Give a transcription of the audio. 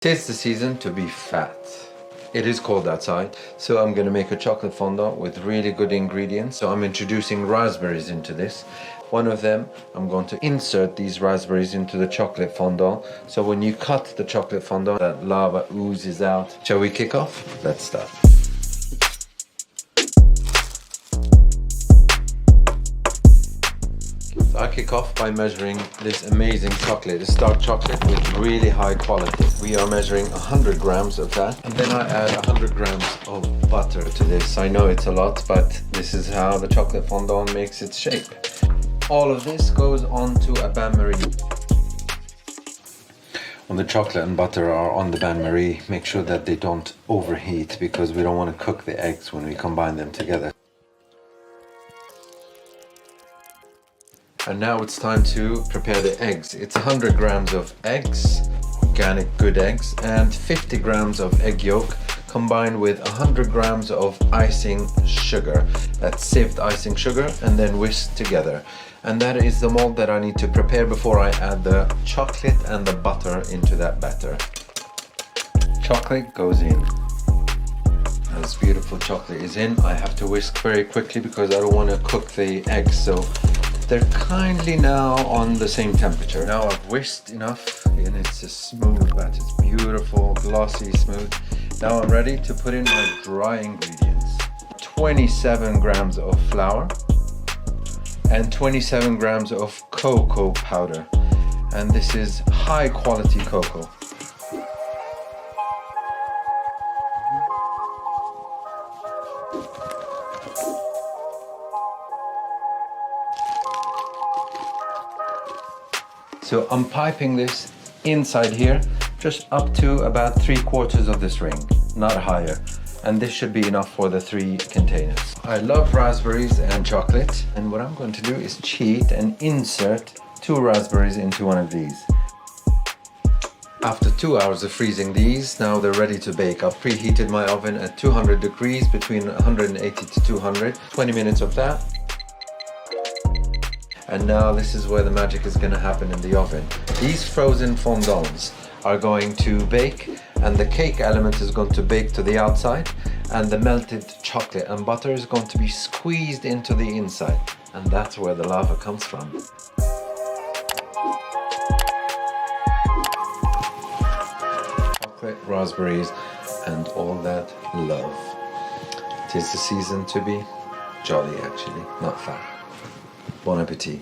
'Tis the season to be fat. It is cold outside, so I'm gonna make a chocolate fondant with really good ingredients. So I'm introducing raspberries into this. One of them, I'm going to insert these raspberries into the chocolate fondant. So when you cut the chocolate fondant, that lava oozes out. Shall we kick off? Let's start. I kick off by measuring this amazing chocolate, this dark chocolate with really high quality. We are measuring 100 grams of that, and then I add 100 grams of butter to this. I know it's a lot, but this is how the chocolate fondant makes its shape. All of this goes onto a bain-marie. When the chocolate and butter are on the bain-marie, make sure that they don't overheat because we don't want to cook the eggs when we combine them together. And now it's time to prepare the eggs. It's 100 grams of eggs, organic good eggs, and 50 grams of egg yolk combined with 100 grams of icing sugar. That's sieved icing sugar and then whisked together. And that is the mold that I need to prepare before I add the chocolate and the butter into that batter. Chocolate goes in. As beautiful chocolate is in, I have to whisk very quickly because I don't want to cook the eggs. So they're kindly now on the same temperature. Now I've whisked enough and it's a smooth batter. It's beautiful, glossy, smooth. Now I'm ready to put in my dry ingredients. 27 grams of flour and 27 grams of cocoa powder. And this is high quality cocoa. So I'm piping this inside here, just up to about 3/4 of this ring, not higher. And this should be enough for the 3 containers. I love raspberries and chocolate. And what I'm going to do is cheat and insert 2 raspberries into one of these. After 2 hours of freezing these, now they're ready to bake. I've preheated my oven at 200 degrees, between 180 to 200. 20 minutes of that. And now this is where the magic is going to happen in the oven. These frozen fondants are going to bake, and the cake element is going to bake to the outside, and the melted chocolate and butter is going to be squeezed into the inside. And that's where the lava comes from. Chocolate, raspberries, and all that love. 'Tis the season to be jolly, actually, not fat. Bon appetit.